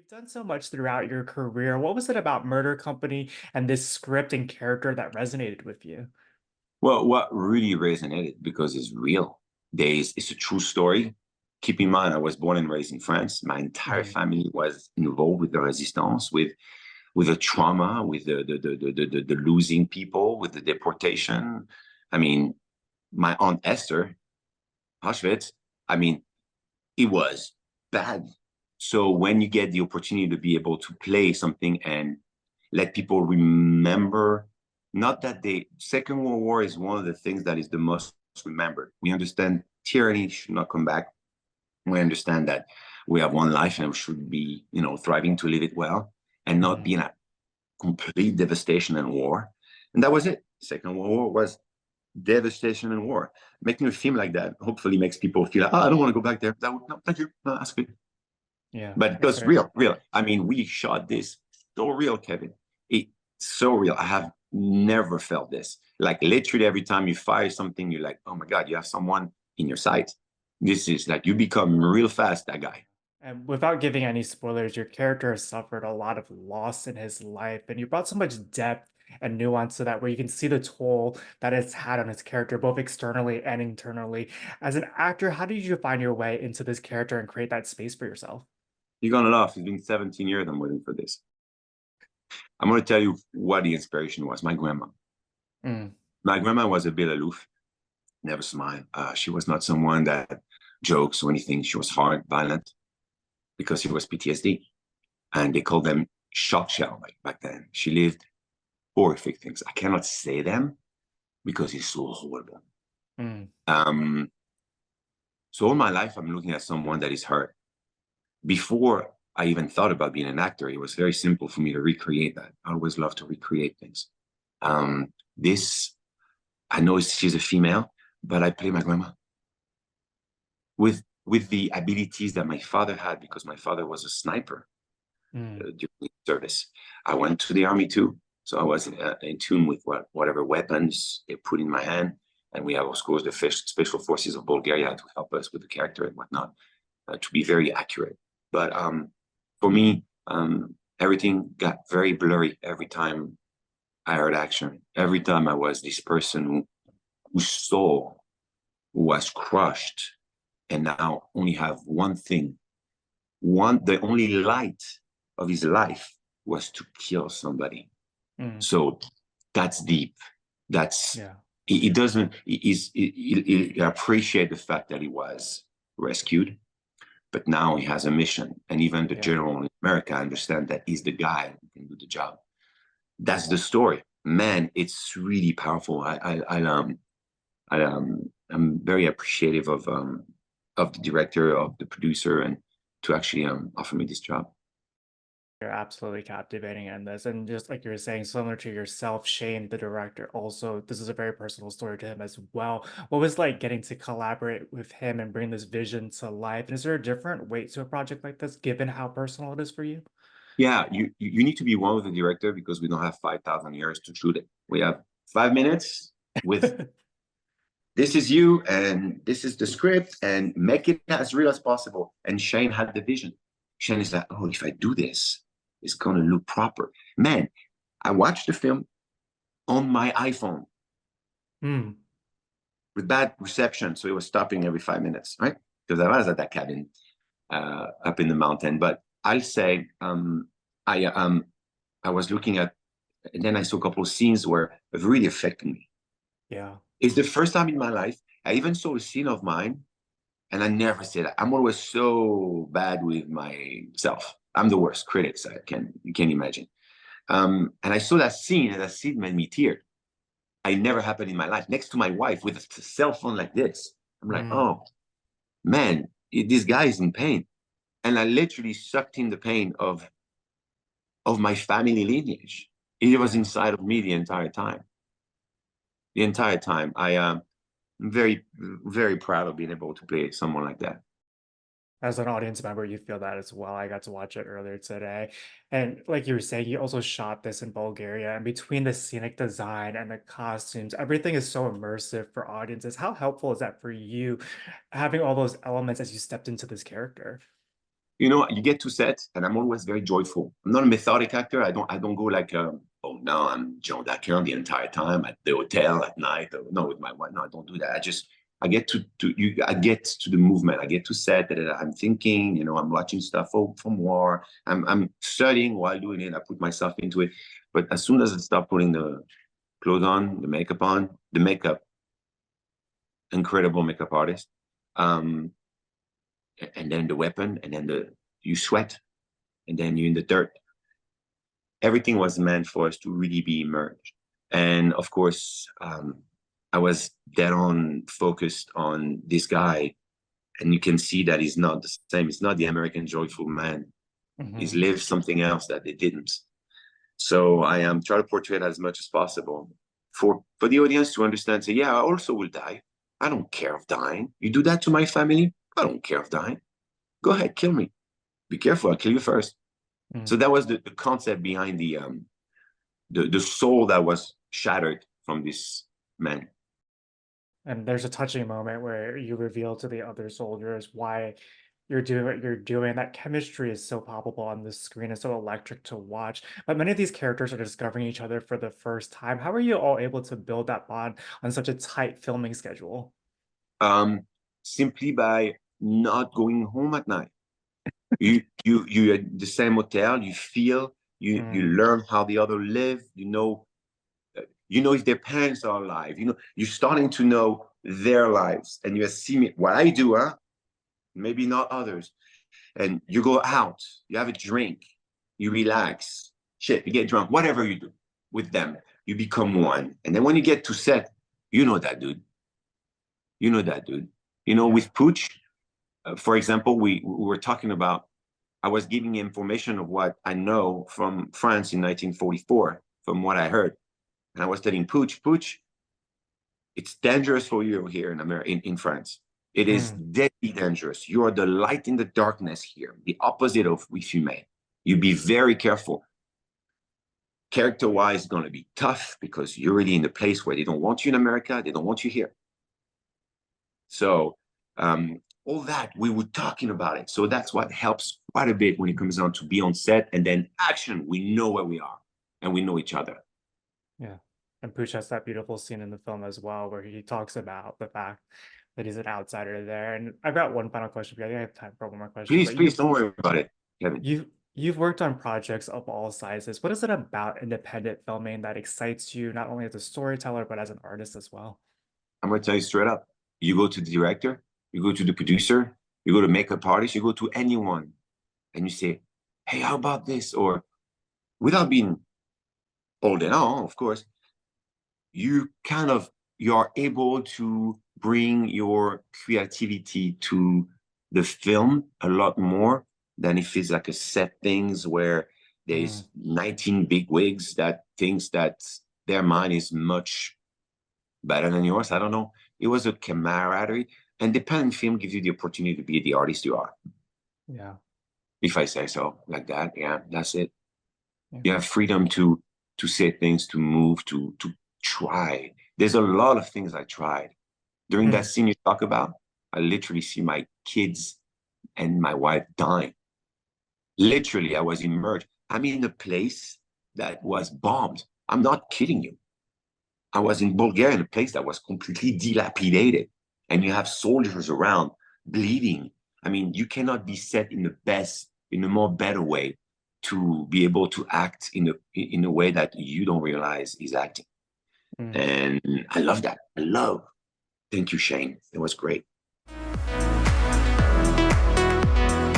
You've done so much throughout your career. What was it about Murder Company and this script and character that resonated with you? Well, what really resonated because it's real. It's a true story. Keep in mind, I was born and raised in France. My entire Mhm. family was involved with the resistance, with the trauma, with the losing people, with the deportation. I mean, my aunt Esther, Auschwitz. I mean, it was bad. So when you get the opportunity to be able to play something and let people remember, not that the Second World War is one of the things that is the most remembered. We understand tyranny should not come back. We understand that we have one life and we should be, thriving to live it well and not Mhm. be in a complete devastation and war. And that was it. Second World War was devastation and war. Making a film like that hopefully makes people feel, oh, I don't want to go back there. No, thank you. No, that's good. Yeah, But it that's was very real, real. I mean, we shot this so real, Kevin. It's so real. I have never felt this. Like literally every time you fire something, you're like, oh my God, you have someone in your sight. This is like you become real fast, that guy. and without giving any spoilers, your character has suffered a lot of loss in his life, and you brought so much depth and nuance to that where you can see the toll that it's had on his character, both externally and internally. As an actor, how did you find your way into this character and create that space for yourself? You're gonna laugh. It's been 17 years I'm waiting for this. I'm gonna tell you what the inspiration was. My grandma. Mm, My grandma was a bit aloof, never smiled. She was not someone that jokes or anything. She was hard, violent because she was PTSD. And they called them shock shell back then. She lived horrific things. I cannot say them because it's so horrible. mm, Um, so all my life, I'm looking at someone that is hurt. Before I even thought about being an actor, it was very simple for me to recreate that. I always love to recreate things. This, I know she's a female, but I play my grandma with the abilities that my father had because my father was a sniper mm. during service. I went to the army too, so I was in tune with whatever weapons they put in my hand. And we have, of course, the special forces of Bulgaria to help us with the character and whatnot, to be very accurate. But for me, everything got very blurry every time I heard action. Every time I was this person whose soul was crushed and now only have one thing, the only light of his life was to kill somebody. Mm, So that's deep. That's yeah, it doesn't he appreciate the fact that he was rescued, but now he has a mission. And even the yeah. general in America understand that he's the guy who can do the job. That's the story. Man, it's really powerful. I'm very appreciative of the director, of the producer, and to actually offer me this job. You're absolutely captivating in this. And just like you were saying, similar to yourself, Shane, the director, also, this is a very personal story to him as well. What was like getting to collaborate with him and bring this vision to life? And is there a different weight to a project like this, given how personal it is for you? Yeah, you need to be one with the director because we don't have 5,000 years to shoot it. We have 5 minutes with this is you and this is the script and make it as real as possible. And Shane had the vision. Shane is like, oh, if I do this, it's gonna look proper. Man, I watched the film on my iPhone Hmm. with bad reception, so it was stopping every 5 minutes, right? Because I was at that cabin up in the mountain. But I'll say I um I was looking at, and then I saw a couple of scenes where it really affected me. Yeah. It's the first time in my life I even saw a scene of mine, and I never say that. I'm always so bad with myself. I'm the worst critics I can you can imagine. And I saw that scene, and that scene made me tear. I never happened in my life. Next to my wife with a cell phone like this, I'm like, Hmm. oh man, this guy is in pain, and I literally sucked in the pain of my family lineage. It was Yeah. inside of me the entire time. The entire time, I'm very, very proud of being able to play someone like that. As an audience member, you feel that as well. I got to watch it earlier today. And like you were saying, you also shot this in Bulgaria. And between the scenic design and the costumes, everything is so immersive for audiences. How helpful is that for you, having all those elements as you stepped into this character? You know, you get to set, and I'm always very joyful. I'm not a methodic actor. I don't go like, oh no, I'm Joe Dacker the entire time at the hotel at night. Or, no, with my wife. No, I don't do that. I get I get to the movement. I get to set that I'm thinking. You know, I'm watching stuff from war. I'm studying while doing it. I put myself into it. But as soon as I start putting the clothes on, the makeup, incredible makeup artist. Um, and then the weapon, and then you sweat, and then you're in the dirt. Everything was meant for us to really be immersed. And of course, I was dead on focused on this guy, and you can see that he's not the same. He's not the American joyful man. He's Hmm. lived something else that they didn't. So I am trying to portray it as much as possible for the audience to understand. Say, yeah, I also will die. I don't care of dying. You do that to my family, I don't care of dying. Go ahead, kill me. Be careful, I'll kill you first. So Hmm. that was the concept behind the soul that was shattered from this man. And there's a touching moment where you reveal to the other soldiers why you're doing what you're doing. That chemistry is so palpable on the screen and so electric to watch. But many of these characters are discovering each other for the first time. How are you all able to build that bond on such a tight filming schedule? Um, Simply by not going home at night. You at the same hotel. You feel you Mm, learn how the other live. You know if their parents are alive. You know you're starting to know their lives, and you see me what I do, huh? Maybe not others. And you go out, you have a drink, you relax, shit, you get drunk, whatever you do with them, you become one. And then when you get to set, you know that dude. You know that dude. You know, yeah. with Pooch, for example, we were talking about, I was giving information of what I know from France in 1944, from what I heard. And I was telling Pooch, it's dangerous for you here in America, in France. It is Mm, deadly dangerous. You are the light in the darkness here, the opposite of if you may. You be very careful. Character wise, it's going to be tough because you're already in the place where they don't want you in America, they don't want you here. So, all that we were talking about it. So that's what helps quite a bit when it comes down to be on set and then action. We know where we are and we know each other. yeah. And Pooch has that beautiful scene in the film as well, where he talks about the fact that he's an outsider there. And I've got one final question for you. I think I have time for one more question, Please, but please don't worry about it, Kevin. you've worked on projects of all sizes. What is it about independent filming that excites you, not only as a storyteller, but as an artist as well? I'm going to tell you straight up. You go to the director, you go to the producer, you go to makeup artist, you go to anyone, and you say, "Hey, how about this?" Or without being old and all, of course, you're able to bring your creativity to the film a lot more than if it's like a set things where Mm, there's 19 big wigs that thinks that their mind is much better than yours. I don't know. It was a camaraderie. Independent film gives you the opportunity to be the artist you are. yeah, If I say so, like that, yeah, that's it. yeah. You have freedom to say things, to move, to try. There's a lot of things I tried. During that Mm, scene you talk about, I literally see my kids and my wife dying. Literally, I was immersed. I'm in a place that was bombed. I'm not kidding you. I was in Bulgaria in a place that was completely dilapidated, and you have soldiers around bleeding. I mean, you cannot be set in a more better way to be able to act in a way that you don't realize is acting. mm. And I love that. I love. Thank you, Shane. It was great.